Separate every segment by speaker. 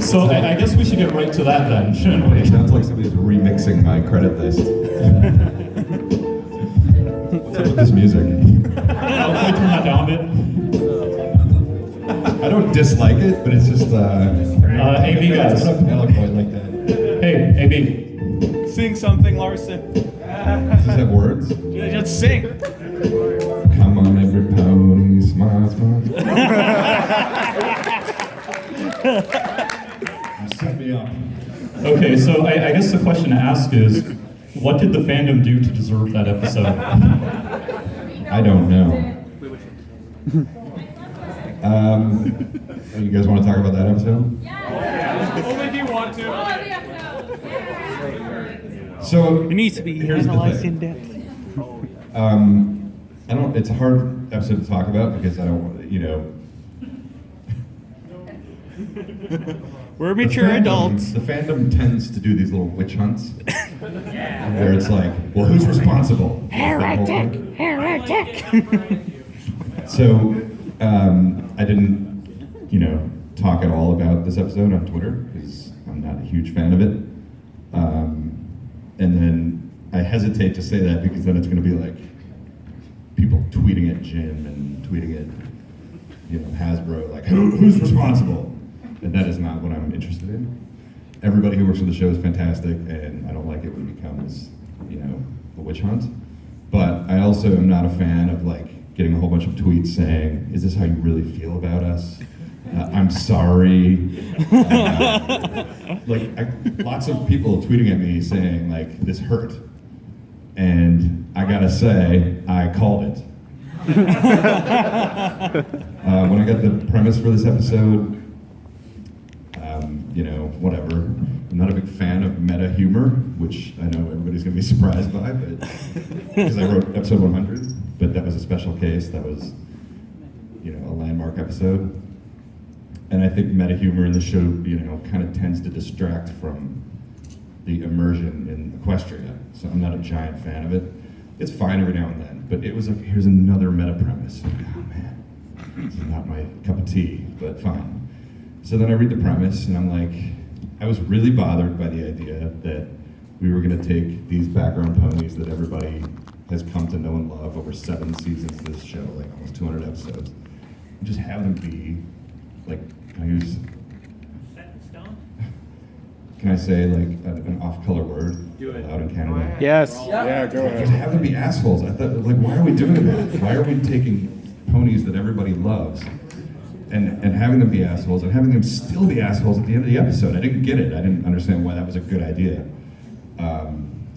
Speaker 1: So I guess we should get right to that then, shouldn't we?
Speaker 2: It sounds like somebody's remixing my credit list. What's up with this music?
Speaker 1: Can we turn that down a bit?
Speaker 2: I don't dislike it, but it's just
Speaker 1: AV guys.
Speaker 2: Put a panel point like that.
Speaker 1: Hey, AB.
Speaker 3: Sing something, Larson.
Speaker 2: Does this have words?
Speaker 3: Just sing.
Speaker 2: Come on, every pony, smile, smile. Set me up.
Speaker 1: Okay, so I guess the question to ask is, what did the fandom do to deserve that episode?
Speaker 2: I don't know. You guys want to talk about that episode?
Speaker 3: Only if you want to.
Speaker 2: So
Speaker 4: It needs to be
Speaker 2: here's the
Speaker 4: analyzed
Speaker 2: thing.
Speaker 4: in depth.
Speaker 2: I don't. It's a hard episode to talk about because I don't want to,
Speaker 4: We're mature adults.
Speaker 2: The fandom tends to do these little witch hunts, where it's like, well, who's responsible?
Speaker 4: Heretic! Heretic!
Speaker 2: So I didn't, talk at all about this episode on Twitter because I'm not a huge fan of it. And then I hesitate to say that because then it's going to be like people tweeting at Jim and tweeting at, Hasbro, like, who's responsible? And that is not what I'm interested in. Everybody who works on the show is fantastic, and I don't like it when it becomes, a witch hunt. But I also am not a fan of getting a whole bunch of tweets saying, "Is this how you really feel about us? I'm sorry." Lots of people tweeting at me saying this hurt, and I gotta say, I called it. When I got the premise for this episode, whatever. I'm not a big fan of meta humor, which I know everybody's gonna be surprised by, but because I wrote episode 100, but that was a special case. That was, a landmark episode. And I think meta humor in the show, kind of tends to distract from the immersion in Equestria. So I'm not a giant fan of it. It's fine every now and then, but it was here's another meta premise. Oh man, this is not my cup of tea, but fine. So then I read the premise and I'm like, I was really bothered by the idea that we were gonna take these background ponies that everybody has come to know and love over 7 seasons of this show, almost 200 episodes, and just have them be, can I use, can I say an off-color word allowed in Canada?
Speaker 4: Yes.
Speaker 3: Yeah, go ahead.
Speaker 2: Just have them be assholes. I thought, why are we doing that? Why are we taking ponies that everybody loves and having them be assholes and having them still be assholes at the end of the episode? I didn't get it. I didn't understand why that was a good idea.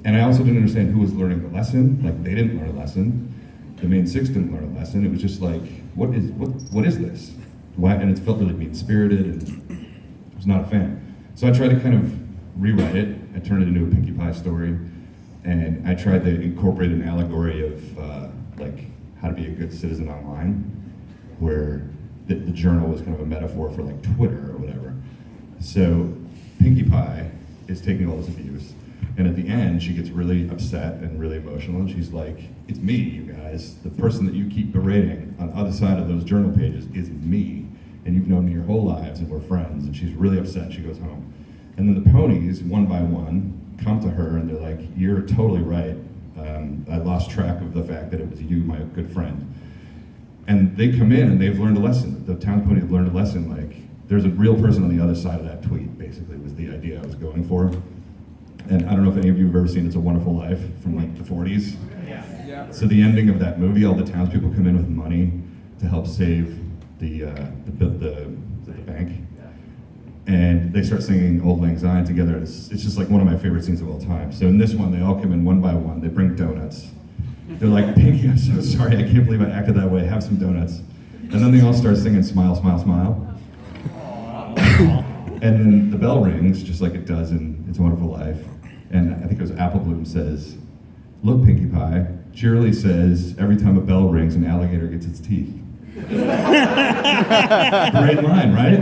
Speaker 2: And I also didn't understand who was learning the lesson. They didn't learn a lesson. The main 6 didn't learn a lesson. It was just what is this? Why? And it felt really mean-spirited, and I was not a fan. So I tried to kind of rewrite it. I turned it into a Pinkie Pie story, and I tried to incorporate an allegory of how to be a good citizen online, where the journal was kind of a metaphor for Twitter or whatever. So Pinkie Pie is taking all this abuse, and at the end she gets really upset and really emotional, and she's like, "It's me, you guys. The person that you keep berating on the other side of those journal pages is me, and you've known me your whole lives, and we're friends." And she's really upset. She goes home, and then the ponies, one by one, come to her and they're like, "You're totally right. I lost track of the fact that it was you, my good friend." And they come in and they've learned a lesson. The town pony have learned a lesson. There's a real person on the other side of that tweet, basically, was the idea I was going for. And I don't know if any of you have ever seen It's a Wonderful Life from the 40s.
Speaker 3: Yeah.
Speaker 2: So the ending of that movie, all the townspeople come in with money to help save the bank. And they start singing Auld Lang Syne together. It's just one of my favorite scenes of all time. So in this one, they all come in one by one. They bring donuts. They're like, "Pinkie, I'm so sorry. I can't believe I acted that way. Have some donuts." And then they all start singing "Smile, Smile, Smile." And then the bell rings, just like it does in It's a Wonderful Life. And I think it was Apple Bloom says, "Look, Pinkie Pie, Shirley says every time a bell rings, an alligator gets its teeth." Great line, right?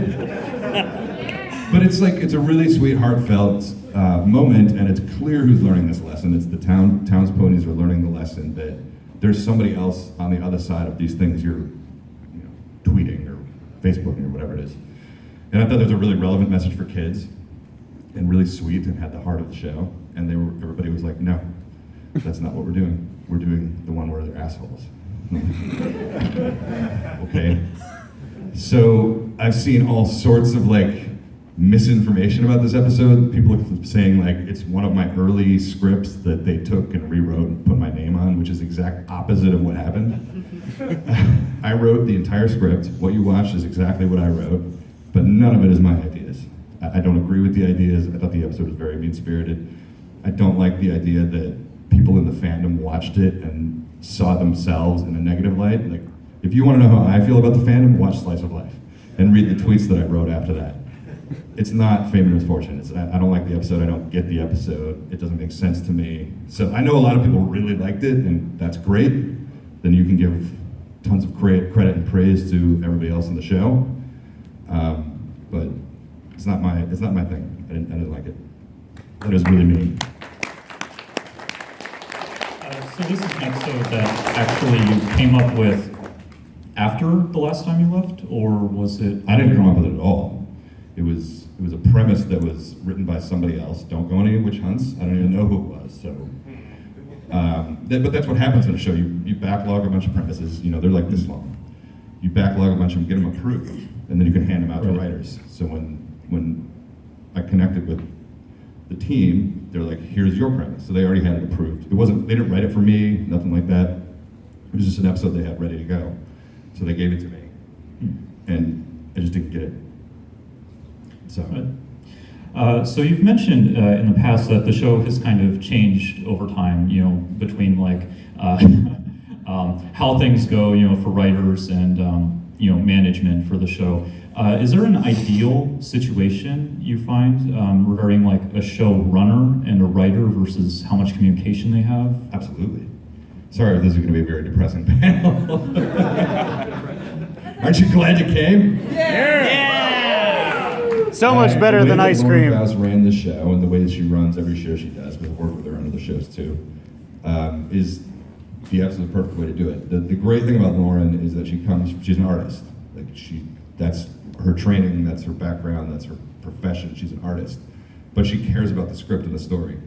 Speaker 2: But it's a really sweet, heartfelt moment, and it's clear who's learning this lesson. It's the town's ponies are learning the lesson that there's somebody else on the other side of these things you're tweeting or Facebooking or whatever it is. And I thought there was a really relevant message for kids, and really sweet, and had the heart of the show. And everybody was like, no, that's not what we're doing. We're doing the one where they're assholes. Okay. So I've seen all sorts of like misinformation about this episode. People are saying like it's one of my early scripts that they took and rewrote and put my name on, which is the exact opposite of what happened. I wrote the entire script. What you watched is exactly what I wrote, but none of it is my ideas. I don't agree with the ideas. I thought the episode was very mean-spirited. I don't like the idea that people in the fandom watched it and saw themselves in a negative light. Like, if you want to know how I feel about the fandom, watch Slice of Life and read the tweets that I wrote after that. It's not Fame and Misfortune. I don't like the episode. I don't get the episode. It doesn't make sense to me. So I know a lot of people really liked it, and that's great. Then you can give tons of credit and praise to everybody else in the show. But it's not my thing. I didn't like it. That was really mean.
Speaker 1: So this is an episode that actually you came up with after the last time you left, or was it?
Speaker 2: I didn't come up with it at all. It was a premise that was written by somebody else. Don't go on any witch hunts. I don't even know who it was. So, but that's what happens in a show. You backlog a bunch of premises. You know, they're like this long. You backlog a bunch of them, get them approved, and then you can hand them out to writers. So when I connected with the team, they're like, here's your premise. So they already had it approved. They didn't write it for me, nothing like that. It was just an episode they had ready to go. So they gave it to me. And I just didn't get it.
Speaker 1: So you've mentioned in the past that the show has kind of changed over time, you know, between like how things go, you know, for writers and, you know, management for the show. Is there an ideal situation you find regarding like a showrunner and a writer versus how much communication they have?
Speaker 2: Absolutely. Sorry if this is going to be a very depressing panel. Aren't you glad you came?
Speaker 4: So much better than ice cream.
Speaker 2: Lauren Faust ran the show, and the way that she runs every show she does, because I've worked with her on other shows too, is the absolute perfect way to do it. The great thing about Lauren is that she's an artist. Like that's her training, that's her background, that's her profession. She's an artist, but she cares about the script and the story.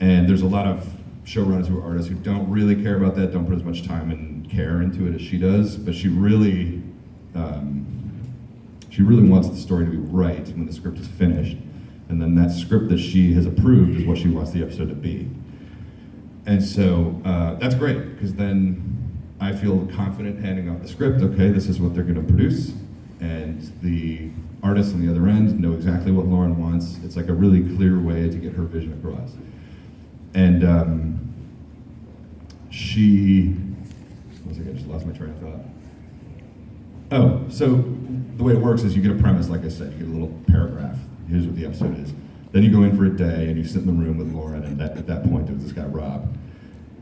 Speaker 2: And there's a lot of showrunners who are artists who don't really care about that, don't put as much time and care into it as she does, but she really wants the story to be right when the script is finished. And then that script that she has approved is what she wants the episode to be. And so that's great, because then I feel confident handing off the script. Okay, this is what they're going to produce. And the artists on the other end know exactly what Lauren wants. It's like a really clear way to get her vision across. And I just lost my train of thought. Oh, so the way it works is you get a premise, like I said, you get a little paragraph. Here's what the episode is. Then you go in for a day and you sit in the room with Lauren, and at that point there was this guy, Rob.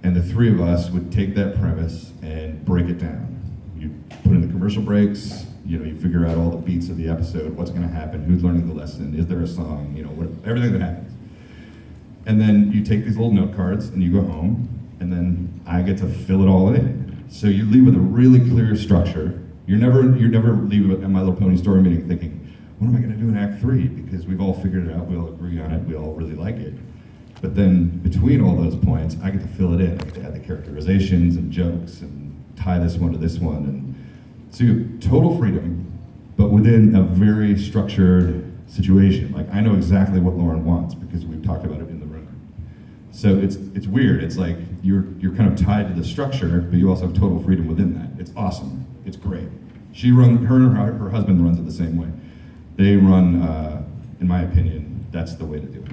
Speaker 2: And the three of us would take that premise and break it down. You put in the commercial breaks, you figure out all the beats of the episode, what's gonna happen, who's learning the lesson, is there a song, everything that happens. And then you take these little note cards and you go home, and then I get to fill it all in. So you leave with a really clear structure. You never leave at My Little Pony story meeting thinking, what am I gonna do in Act 3? Because we've all figured it out, we all agree on it, we all really like it. But then between all those points, I get to fill it in. I get to add the characterizations and jokes and tie this one to this one. And so you have total freedom, but within a very structured situation. Like, I know exactly what Lauren wants because we've talked about it in the room. So it's weird. It's like you're kind of tied to the structure, but you also have total freedom within that. It's awesome. It's great. Her and her husband runs it the same way. They run, in my opinion, that's the way to do it.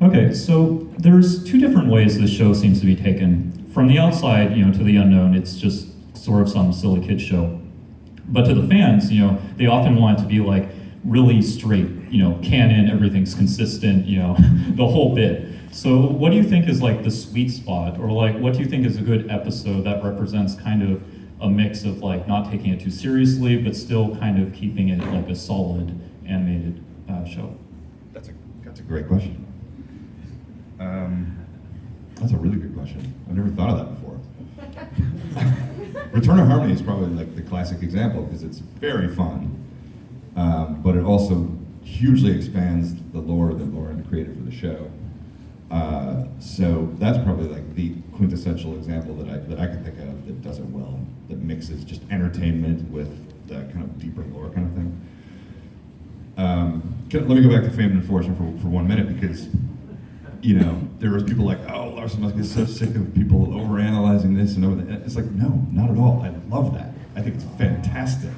Speaker 1: Okay, so there's two different ways this show seems to be taken. From the outside, to the unknown, it's just sort of some silly kid show. But to the fans, they often want it to be like really straight, canon, everything's consistent, the whole bit. So what do you think is like the sweet spot, or like what do you think is a good episode that represents kind of a mix of like not taking it too seriously, but still kind of keeping it like a solid animated show?
Speaker 2: That's a great question. That's a really good question. I've never thought of that before. Return of Harmony is probably like the classic example because it's very fun, but it also hugely expands the lore that Lauren created for the show. So that's probably like the quintessential example that I can think of that does it well, that mixes just entertainment with that kind of deeper lore kind of thing. Let me go back to Famed and Fortune for 1 minute because, you know, there was people like, oh, Larson must get so sick of people overanalyzing this and over that. It's like, no, not at all. I love that. I think it's fantastic.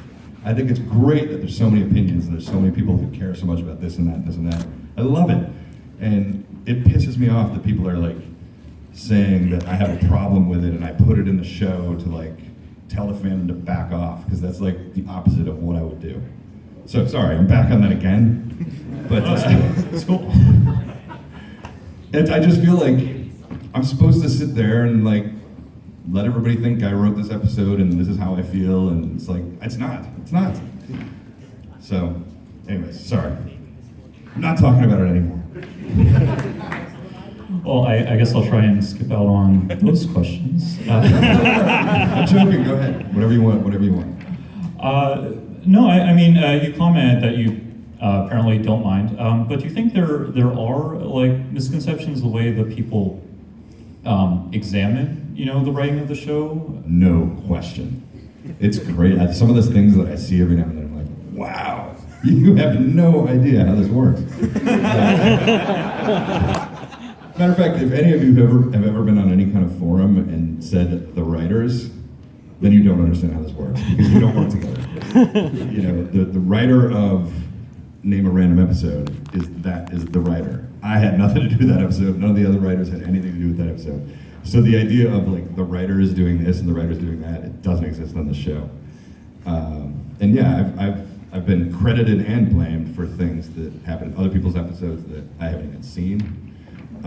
Speaker 2: I think it's great that there's so many opinions and there's so many people who care so much about this and that and this and that. I love it. And it pisses me off that people are like saying that I have a problem with it and I put it in the show to like tell the fandom to back off because that's like the opposite of what I would do. So sorry, I'm back on that again. But
Speaker 1: It's cool.
Speaker 2: I just feel like I'm supposed to sit there and like let everybody think I wrote this episode and this is how I feel, and it's like it's not. So, anyways, sorry. I'm not talking about it anymore.
Speaker 1: Well, I guess I'll try and skip out on those questions.
Speaker 2: I'm joking. Go ahead. Whatever you want.
Speaker 1: No, I mean, you comment that you apparently don't mind, but do you think there are like misconceptions the way that people examine, you know, the writing of the show?
Speaker 2: No question. It's great. Some of those things that I see every now and then, I'm like, wow, you have no idea how this works. Matter of fact, if any of you have ever been on any kind of forum and said the writers, then you don't understand how this works because we don't work together. You know, the writer of Name a Random Episode is the writer. I had nothing to do with that episode. None of the other writers had anything to do with that episode. So the idea of like the writers doing this and the writers doing that, it doesn't exist on the show. And yeah, I've been credited and blamed for things that happen in other people's episodes that I haven't even seen.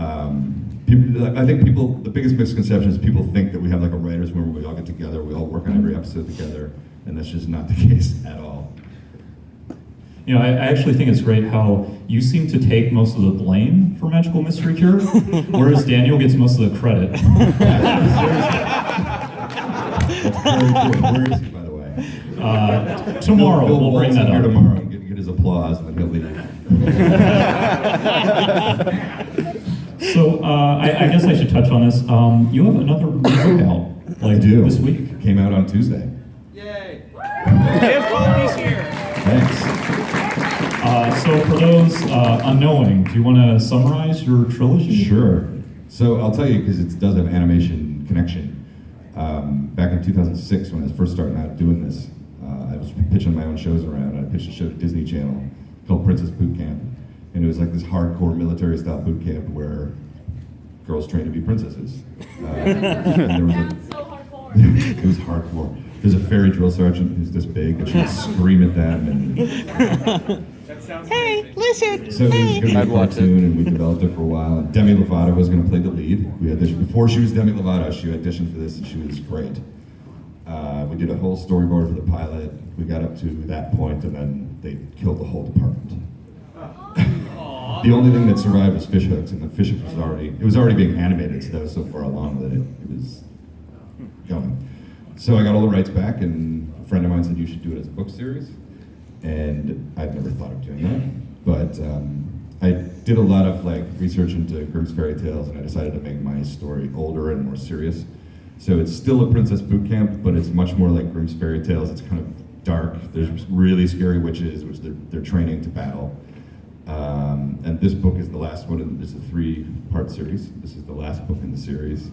Speaker 2: I think the biggest misconception is people think that we have like a writer's room where we all get together, we all work on every episode together, and that's just not the case at all.
Speaker 1: You know, I actually think it's great how you seem to take most of the blame for Magical Mystery Cure, whereas Daniel gets most of the credit.
Speaker 2: That's very good. Where is he, by the way?
Speaker 1: Tomorrow,
Speaker 2: Bill
Speaker 1: we'll bring
Speaker 2: Walt's
Speaker 1: that
Speaker 2: in here
Speaker 1: up.
Speaker 2: tomorrow and get his applause, and then he'll leave.
Speaker 1: So I guess I should touch on this. You have another book out, like
Speaker 2: I do.
Speaker 1: this week.
Speaker 2: Came out on Tuesday.
Speaker 3: Yay! Dave Colby's here.
Speaker 2: Thanks.
Speaker 1: So for those unknowing, do you want to summarize your trilogy?
Speaker 2: Sure. So I'll tell you because it does have animation connection. Back in 2006, when I was first starting out doing this, I was pitching my own shows around. I pitched a show to Disney Channel called Princess Boot Camp, and it was like this hardcore military-style boot camp where girls trained to be princesses. And there was it was hardcore. There's a fairy drill sergeant who's this big, and she would scream at them. And
Speaker 3: That sounds
Speaker 5: Hey,
Speaker 3: amazing.
Speaker 5: listen.
Speaker 2: so it was going to be a
Speaker 4: I'd watch
Speaker 2: cartoon, and we developed it for a while. And Demi Lovato was going to play the lead. We auditioned before she was Demi Lovato. She auditioned for this, and she was great. We did a whole storyboard for the pilot. We got up to that point, and then they killed the whole department. The only thing that survived was fishhooks, and the fishhooks was already being animated, so that was so far along that it was going. So I got all the rights back, and a friend of mine said you should do it as a book series, and I'd never thought of doing that. But I did a lot of like research into Grimm's fairy tales, and I decided to make my story older and more serious. So it's still a princess boot camp, but it's much more like Grimm's fairy tales. It's kind of dark. There's really scary witches, which they're training to battle. And this book is the last one. It's a 3-part series. This is the last book in the series.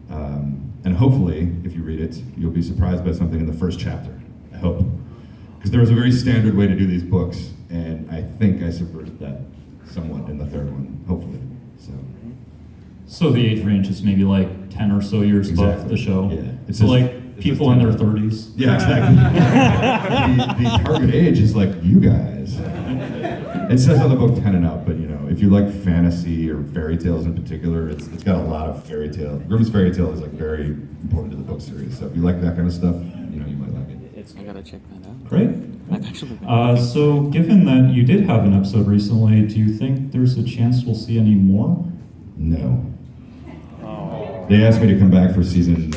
Speaker 2: And hopefully, if you read it, you'll be surprised by something in the first chapter. I hope. Because there was a very standard way to do these books, and I think I subverted that somewhat in the third one, hopefully.
Speaker 1: So the age range is maybe like 10 or so years above the show.
Speaker 2: Yeah. It
Speaker 1: So
Speaker 2: says-
Speaker 1: like
Speaker 2: it
Speaker 1: people
Speaker 2: says
Speaker 1: in their
Speaker 2: 10.
Speaker 1: 30s.
Speaker 2: Yeah, exactly. the target age is like you guys. It says on the book 10 and up, but you know, if you like fantasy or fairy tales in particular, it's got a lot of fairy tale. Grimm's fairy tale is like very important to the book series. So if you like that kind of stuff, you know, you might like it.
Speaker 5: I gotta check that out.
Speaker 1: Great.
Speaker 5: I've actually been
Speaker 1: So given that you did have an episode recently, do you think there's a chance we'll see any more?
Speaker 2: No. They asked me to come back for season,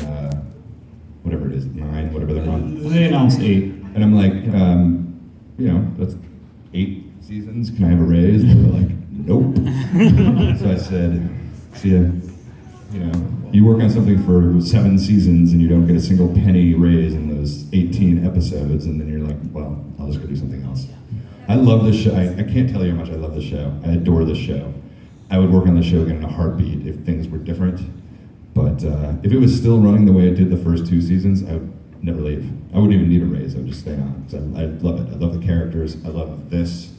Speaker 2: whatever it is, 9, whatever they're on.
Speaker 1: They announced 8.
Speaker 2: And I'm like, that's 8 seasons. Can I have a raise? And they were like, nope. So I said, see ya. You work on something for 7 seasons and you don't get a single penny raise in those 18 episodes, and then you're like, well, I'll just go do something else. I love this show. I can't tell you how much I love this show. I adore this show. I would work on the show again in a heartbeat if things were different. But if it was still running the way it did the first 2 seasons, I would never leave. I wouldn't even need a raise. I would just stay on. Because I love it. I love the characters. I love this.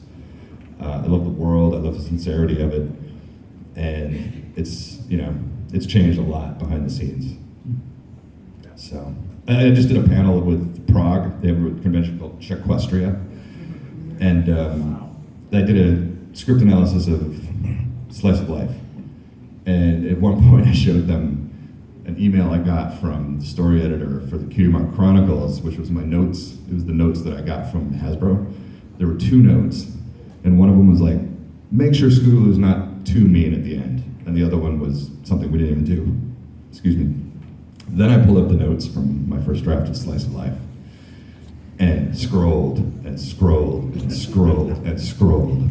Speaker 2: I love the world. I love the sincerity of it. And it's changed a lot behind the scenes. So I just did a panel with Prague. They have a convention called Czechquestria. And I did a script analysis of Slice of Life. And at one point I showed them an email I got from the story editor for the Cutie Mark Chronicles, which was my notes. It was the notes that I got from Hasbro. There were 2 notes, and one of them was like, make sure Scootaloo's not too mean at the end. And the other one was something we didn't even do. Excuse me. Then I pulled up the notes from my first draft of Slice of Life, and scrolled, and scrolled, and scrolled, and scrolled.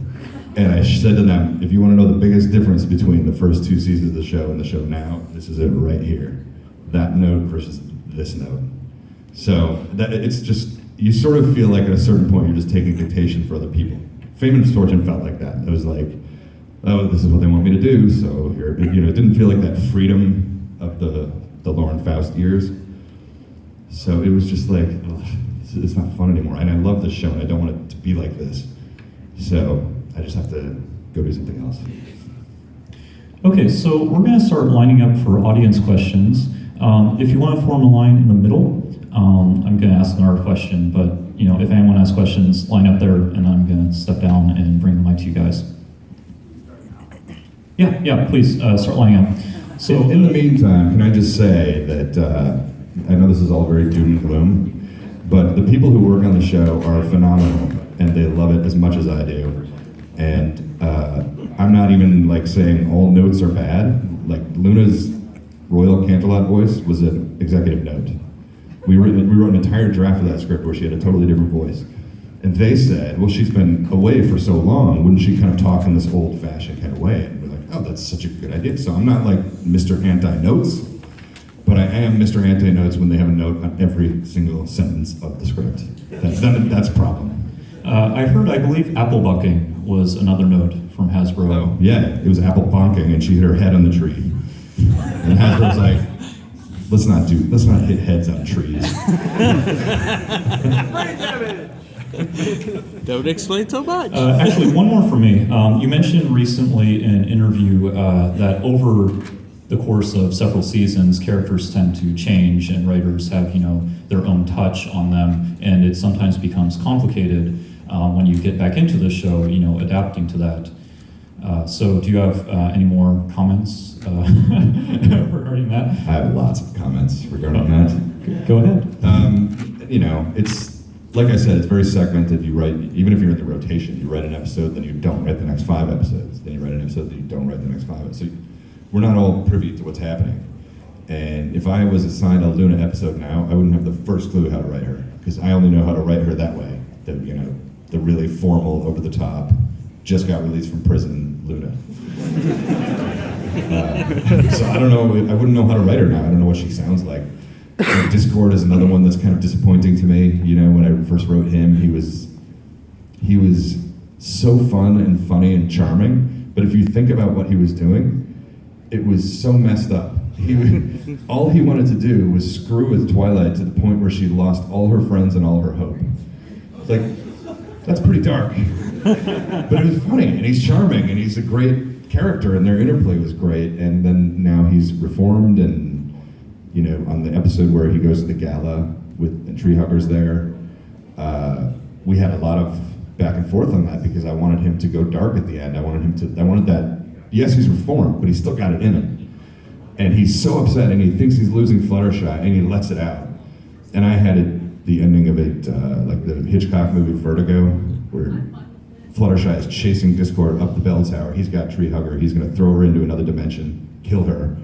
Speaker 2: And I said to them, if you want to know the biggest difference between the first 2 seasons of the show and the show now, this is it right here. That note versus this note. So it's just, you sort of feel like at a certain point you're just taking dictation for other people. Fame and Fortune felt like that. It was like, oh, this is what they want me to do, so here, it didn't feel like that freedom of the Lauren Faust years. So it was just like, ugh, it's not fun anymore. And I love this show and I don't want it to be like this. So I just have to go do something else.
Speaker 1: Okay, so we're going to start lining up for audience questions. If you want to form a line in the middle, I'm going to ask another question, but if anyone has questions, line up there, and I'm going to step down and bring the mic to you guys. Yeah, please start lining up.
Speaker 2: So in the meantime, can I just say that I know this is all very doom and gloom, but the people who work on the show are phenomenal, and they love it as much as I do. And I'm not even like saying all notes are bad. Like Luna's Royal Canterlot voice was an executive note. We wrote an entire draft of that script where she had a totally different voice. And they said, well, she's been away for so long, wouldn't she kind of talk in this old-fashioned kind of way? And we're like, oh, that's such a good idea. So I'm not like Mr. Anti-Notes, but I am Mr. Anti-Notes when they have a note on every single sentence of the script. That's a problem.
Speaker 1: I believe apple bucking was another note from Hasbro.
Speaker 2: Oh, yeah, it was apple bonking, and she hit her head on the tree. And Hasbro's like, let's not hit heads on trees.
Speaker 5: Don't explain so much.
Speaker 1: Actually, one more for me. You mentioned recently in an interview that over the course of several seasons, characters tend to change, and writers have, their own touch on them, and it sometimes becomes complicated when you get back into the show, adapting to that. So do you have any more comments regarding that?
Speaker 2: I have lots of comments regarding that.
Speaker 1: Go ahead.
Speaker 2: It's, like I said, it's very segmented. You write, even if you're in the rotation, you write an episode, then you don't write the next 5 episodes. Then you write an episode, then you don't write the next 5 episodes. So we're not all privy to what's happening. And if I was assigned a Luna episode now, I wouldn't have the first clue how to write her, because I only know how to write her that way. The really formal, over the top, just got released from prison Luna. So I don't know, I wouldn't know how to write her now. I don't know what she sounds like. Discord is another one that's kind of disappointing to me. When I first wrote him, he was so fun and funny and charming, but if you think about what he was doing, it was so messed up. All he wanted to do was screw with Twilight to the point where she lost all her friends and all her hope. Like, that's pretty dark. But it was funny, and he's charming, and he's a great character, and their interplay was great, and then now he's reformed, and on the episode where he goes to the gala with Tree Huggers there, we had a lot of back and forth on that, because I wanted him to go dark at the end. I wanted that, yes, he's reformed, but he's still got it in him. And he's so upset, and he thinks he's losing Fluttershy, and he lets it out. And I had the ending of it, like the Hitchcock movie Vertigo, where Fluttershy is chasing Discord up the bell tower. He's got Tree Hugger. He's going to throw her into another dimension, kill her.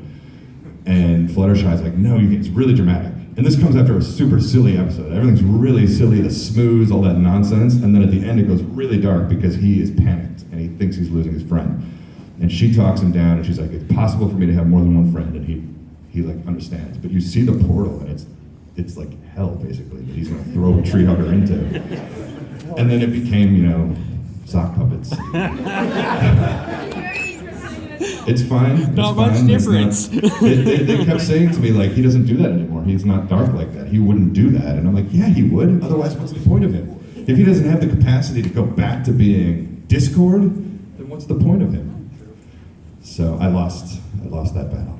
Speaker 2: And Fluttershy's like, no, it's really dramatic. And this comes after a super silly episode. Everything's really silly, the smooths, all that nonsense. And then at the end, it goes really dark because he is panicked and he thinks he's losing his friend. And she talks him down and she's like, it's possible for me to have more than one friend. And he like understands. But you see the portal and it's like hell, basically, that he's gonna throw a tree hugger into. And then it became, sock puppets. It's fine.
Speaker 5: Not
Speaker 2: it's
Speaker 5: much
Speaker 2: fine.
Speaker 5: difference.
Speaker 2: They kept saying to me, like, he doesn't do that anymore. He's not dark like that. He wouldn't do that. And I'm like, yeah, he would. Otherwise, what's the point of him? If he doesn't have the capacity to go back to being Discord, then what's the point of him? So I lost that battle.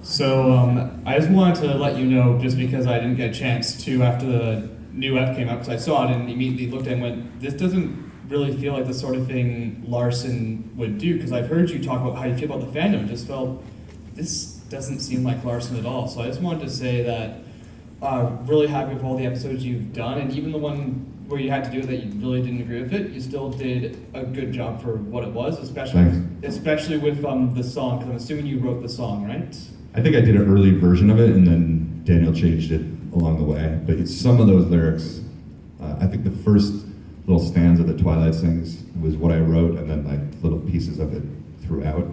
Speaker 3: So I just wanted to let you know, just because I didn't get a chance to after the new ep came out, because I saw it and immediately looked at it and went, this doesn't really feel like the sort of thing Larson would do, because I've heard you talk about how you feel about the fandom and just felt this doesn't seem like Larson at all. So I just wanted to say that really happy with all the episodes you've done, and even the one where you had to do it that you really didn't agree with it, you still did a good job for what it was, especially with the song, because I'm assuming you wrote the song, right?
Speaker 2: I think I did an early version of it, and then Daniel changed it along the way. But some of those lyrics, I think the first little stanza that Twilight sings was what I wrote, and then like little pieces of it throughout.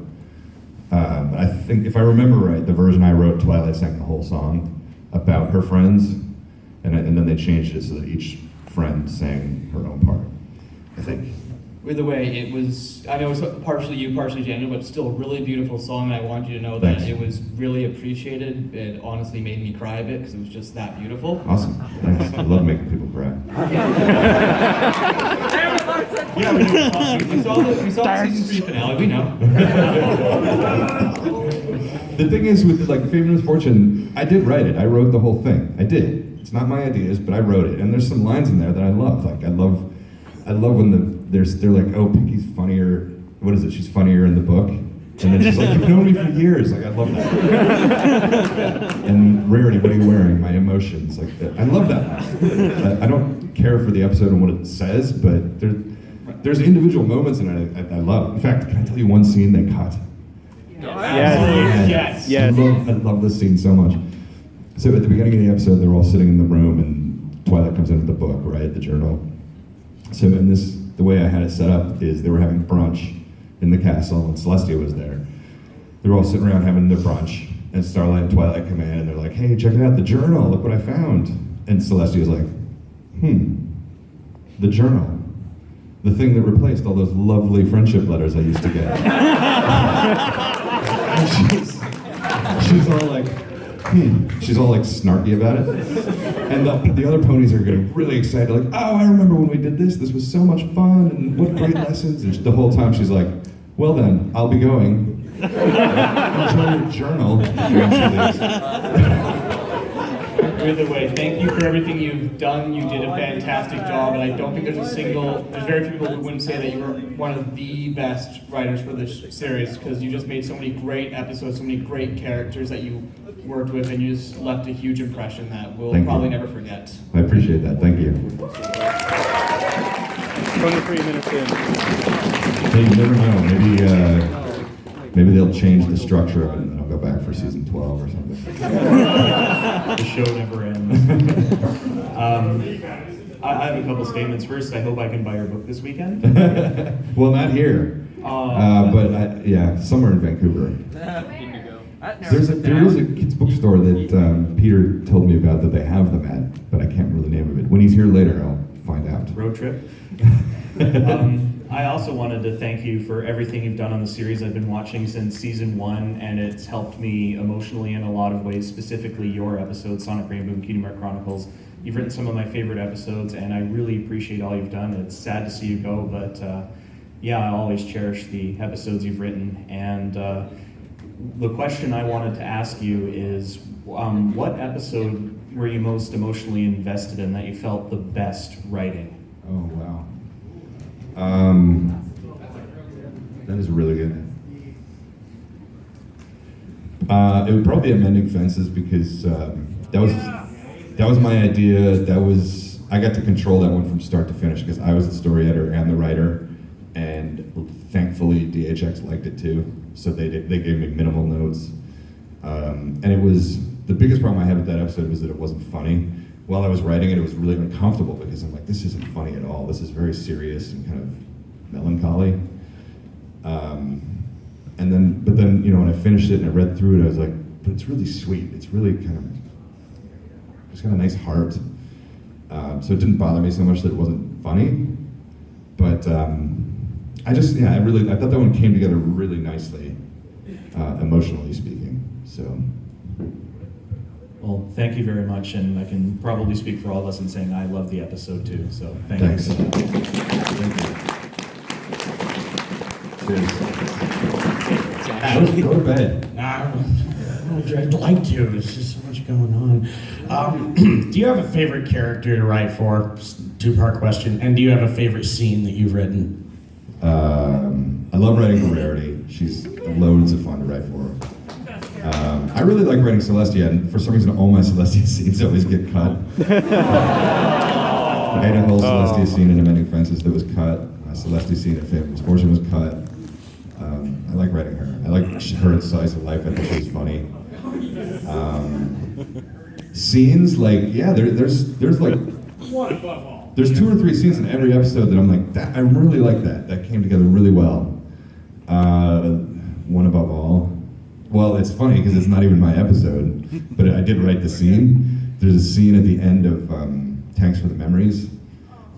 Speaker 2: But I think, if I remember right, the version I wrote, Twilight sang the whole song about her friends, and then they changed it so that each friend sang her own part, I think.
Speaker 3: Either way, it was, I know it was partially you, partially Daniel, but still a really beautiful song, and I want you to know that
Speaker 2: Thanks.
Speaker 3: it was really appreciated. It honestly made me cry a bit, because it was just that beautiful.
Speaker 2: Awesome. Thanks. I love making people cry.
Speaker 3: Yeah, we saw the season 3 finale, we know.
Speaker 2: The thing is, with like Fame and Misfortune, I did write it. I wrote the whole thing. I did. It's not my ideas, but I wrote it. And there's some lines in there that I love. Like I love when they're like, oh, Pinky's funnier. What is it? She's funnier in the book. And then she's like, you've known me for years. Like I love that. And Rarity, what are you wearing? My emotions. Like that. I love that. I don't care for the episode and what it says, but there's individual moments in it I love. In fact, can I tell you one scene they cut?
Speaker 3: Yes.
Speaker 2: I love this scene so much. So at the beginning of the episode, they're all sitting in the room, and Twilight comes into the book, right, the journal. So the way I had it set up is they were having brunch in the castle, and Celestia was there. They were all sitting around having their brunch, and Starlight and Twilight come in, and they're like, hey, check it out, the journal, look what I found. And Celestia's like, the journal. The thing that replaced all those lovely friendship letters I used to get. she's all like, she's all like snarky about it. And the other ponies are getting really excited, like, oh, I remember when we did this was so much fun, and what great lessons. And the whole time she's like, well then, I'll be going. Enjoy your journal.
Speaker 3: Either way, thank you for everything you've done. You did a fantastic job, and I don't think there's very few people who wouldn't say that you were one of the best writers for this series, because you just made so many great episodes, so many great characters that you worked with, and you just left a huge impression that we'll probably never forget.
Speaker 2: I appreciate that, thank you.
Speaker 4: 23 minutes in.
Speaker 2: Hey, you never know, maybe they'll change the structure of it, and then I'll go back for season 12 or something.
Speaker 1: The show never ends. I have a couple statements. First, I hope I can buy your book this weekend.
Speaker 2: Well, not here, but somewhere in Vancouver. There is a kids bookstore that Peter told me about that they have them at, but I can't remember the name of it. When he's here later, I'll find out.
Speaker 1: Road trip. I also wanted to thank you for everything you've done on the series. I've been watching since season 1, and it's helped me emotionally in a lot of ways, specifically your episode, Sonic Rainbow and Cutie Mark Chronicles. You've written some of my favorite episodes, and I really appreciate all you've done. It's sad to see you go, but I'll always cherish the episodes you've written. And the question I wanted to ask you is, what episode were you most emotionally invested in that you felt the best writing?
Speaker 2: Oh, wow. That is really good. It would probably be Amending Fences, because that was my idea. I got to control that one from start to finish, because I was the story editor and the writer, and thankfully DHX liked it too, so they gave me minimal notes. And it was, the biggest problem I had with that episode was that it wasn't funny. While I was writing it, it was really uncomfortable because I'm like, this isn't funny at all. This is very serious and kind of melancholy. But then, you know, when I finished it and I read through it, I was like, but it's really sweet. It's really kind of, it's got a nice heart. So it didn't bother me so much that it wasn't funny. But I thought that one came together really nicely, emotionally speaking. So.
Speaker 6: Well, thank you very much, and I can probably speak for all of us in saying I love the episode too. So thanks.
Speaker 2: Thank you. Go to bed.
Speaker 7: I'd like to. There's just so much going on. Do you have a favorite character to write for? Two-part question. And do you have a favorite scene that you've written?
Speaker 2: I love writing for Rarity. She's loads of fun to write for. I really like writing Celestia, and for some reason all my Celestia scenes always get cut. I had a whole Celestia scene in Amending Fences that was cut. My Celestia scene in Fate Misfortune was cut. I like writing her. I like her in Slice of Life. I think she's funny. Scenes, like, yeah, there's like, there's 2 or 3 scenes in every episode that I'm like, that I really like that. That came together really well. One Above All. Well, it's funny because it's not even my episode, but I did write the scene. There's a scene at the end of Thanks for the Memories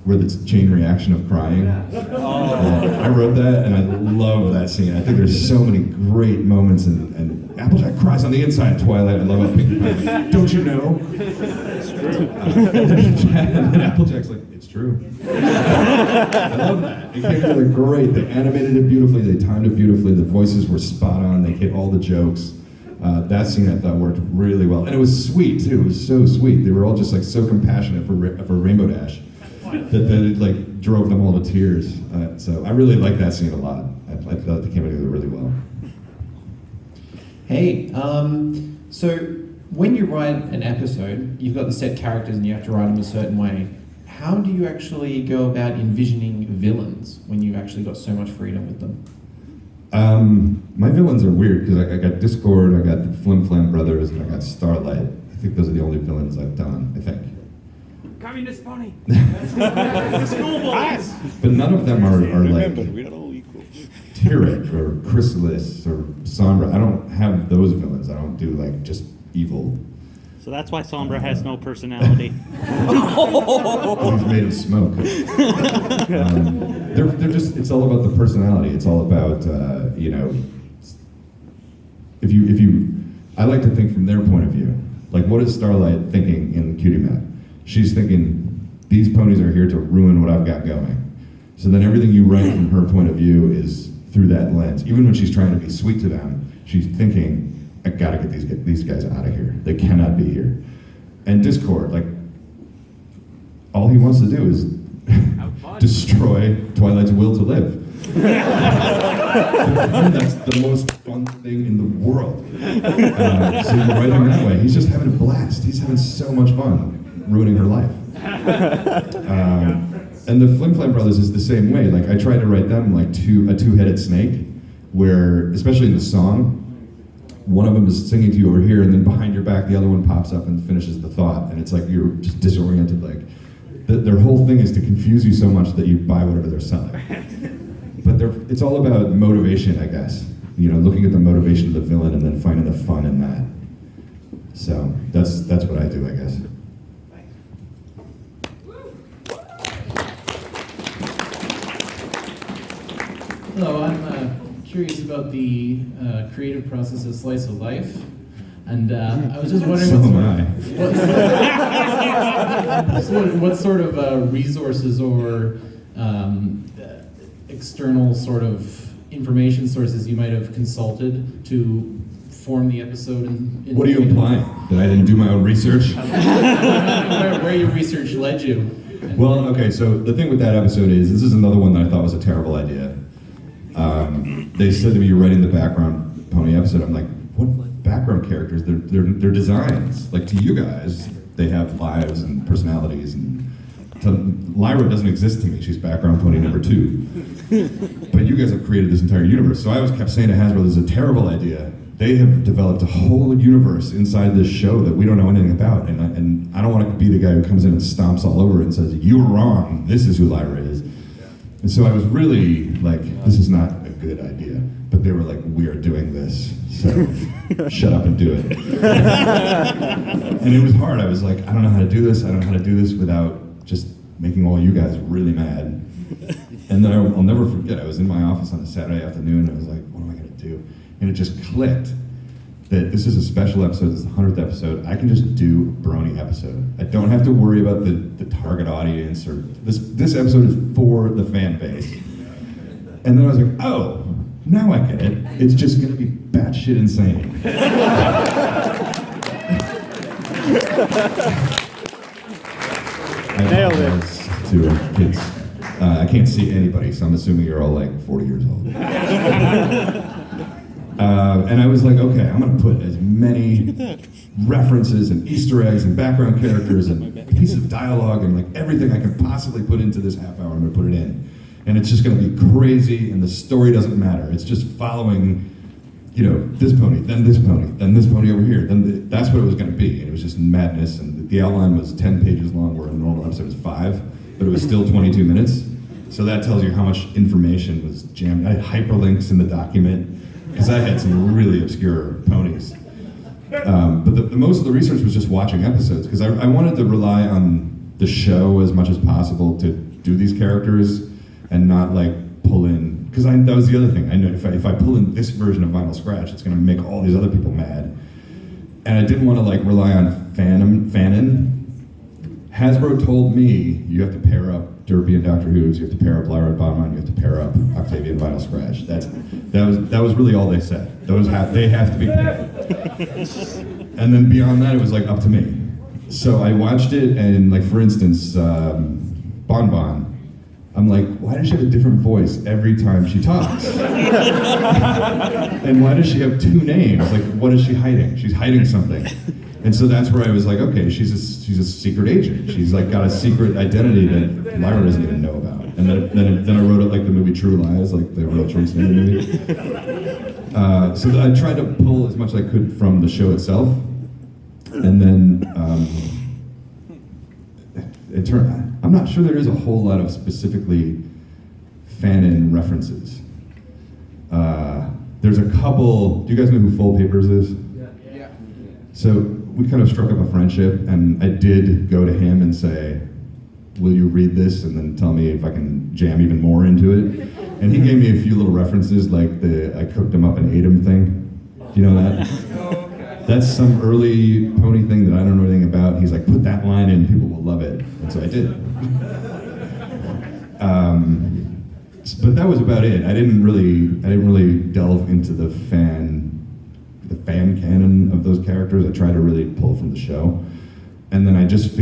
Speaker 2: where it's chain reaction of crying. I wrote that and I love that scene. I think there's so many great moments, and Applejack cries on the inside, Twilight. I love how Pinkie Pie, don't you know? It's true. And then Applejack's like, it's true. I love that. It came together great. They animated it beautifully, they timed it beautifully, the voices were spot on, they hit all the jokes. That scene I thought worked really well. And it was sweet too, it was so sweet. They were all just like so compassionate for Rainbow Dash that it like drove them all to tears. So I really liked that scene a lot. I thought they came together really well.
Speaker 8: Hey, so when you write an episode, you've got the set characters and you have to write them a certain way. How do you actually go about envisioning villains when you've actually got so much freedom with them?
Speaker 2: My villains are weird because I got Discord, I got the Flim Flam Brothers, and I got Starlight. I think those are the only villains I've done, I think.
Speaker 9: Communist pony.
Speaker 2: But none of them are like Tyrek or Chrysalis or Sombra. I don't have those villains. I don't do like just evil.
Speaker 4: So that's why Sombra has no personality.
Speaker 2: He's made of smoke. They're just, it's all about the personality. It's all about, you know, if you, I like to think from their point of view. Like, what is Starlight thinking in Cutie Map? She's thinking, these ponies are here to ruin what I've got going. So then everything you write from her point of view is through that lens. Even when she's trying to be sweet to them, she's thinking, I gotta get these guys out of here. They cannot be here. And Discord, like, all he wants to do is destroy Twilight's will to live. That's the most fun thing in the world. So you write him that way. He's just having a blast. He's having so much fun ruining her life. And the Flim Flam Brothers is the same way. Like, I tried to write them like a two-headed snake, where, especially in the song, one of them is singing to you over here, and then behind your back, the other one pops up and finishes the thought, and it's like you're just disoriented. Like, their whole thing is to confuse you so much that you buy whatever they're selling. But it's all about motivation, I guess. You know, looking at the motivation of the villain and then finding the fun in that. So that's what I do, I guess.
Speaker 8: Hello, I'm curious about the creative process of Slice of Life. And I was just wondering what sort of resources or external sort of information sources you might have consulted to form the episode.
Speaker 2: What are you implying? That I didn't do my own research?
Speaker 8: where your research led you.
Speaker 2: Well, okay, so the thing with that episode is, this is another one that I thought was a terrible idea. They said to me, you're writing the background pony episode. I'm like, what background characters? They're designs. Like, to you guys, they have lives and personalities, and to a Lyra doesn't exist to me. She's background pony number 2. But you guys have created this entire universe. So I always kept saying to Hasbro, this is a terrible idea. They have developed a whole universe inside this show that we don't know anything about. And I don't want to be the guy who comes in and stomps all over it and says, you were wrong, this is who Lyra is. And so I was really like, this is not a good idea. But they were like, we are doing this, so shut up and do it. And it was hard. I was like, I don't know how to do this. I don't know how to do this without just making all you guys really mad. And then I'll never forget, I was in my office on a Saturday afternoon, and I was like, what am I going to do? And it just clicked that this is a special episode, this is the 100th episode. I can just do a Brony episode. I don't have to worry about the target audience, or this episode is for the fan base. And then I was like, oh, now I get it. It's just going to be batshit insane.
Speaker 4: Nailed it.
Speaker 2: To kids. I can't see anybody, so I'm assuming you're all like 40 years old. And I was like, okay, I'm going to put as many references and Easter eggs and background characters and pieces of dialogue and like everything I can possibly put into this half hour. I'm going to put it in. And it's just going to be crazy, and the story doesn't matter. It's just following, this pony, then this pony, then this pony over here. That's what it was going to be. And it was just madness. And the outline was 10 pages long, where a normal episode is 5, but it was still 22 minutes. So that tells you how much information was jammed. I had hyperlinks in the document, because I had some really obscure ponies. But the most of the research was just watching episodes, because I wanted to rely on the show as much as possible to do these characters, and not like pull in, because that was the other thing. I know if I pull in this version of Vinyl Scratch, it's going to make all these other people mad. And I didn't want to like rely on fanon. Hasbro told me you have to pair up Derpy and Dr. Hooves, you have to pair up Lyra and Bonbon, you have to pair up Octavia and Vinyl Scratch. That was really all they said. They have to be paired. And then beyond that, it was like up to me. So I watched it, and like for instance, Bonbon. I'm like, why does she have a different voice every time she talks? And why does she have 2 names? Like, what is she hiding? She's hiding something. And so that's where I was like, okay, she's a secret agent. She's like got a secret identity that Lyra doesn't even know about. And then I wrote it like the movie True Lies, like the Arnold Schwarzenegger movie. So I tried to pull as much as I could from the show itself. And then it turned. I'm not sure there is a whole lot of specifically fan-in references. There's a couple. Do you guys know who Full Papers is?
Speaker 3: Yeah.
Speaker 2: So we kind of struck up a friendship, and I did go to him and say, will you read this and then tell me if I can jam even more into it? And he gave me a few little references, like the I cooked him up and ate him thing. Do you know that? That's some early pony thing that I don't know anything about. He's like, put that line in, people will love it. And so I did. But that was about it. I didn't really delve into the fan canon of those characters. I tried to really pull from the show. And then I just figured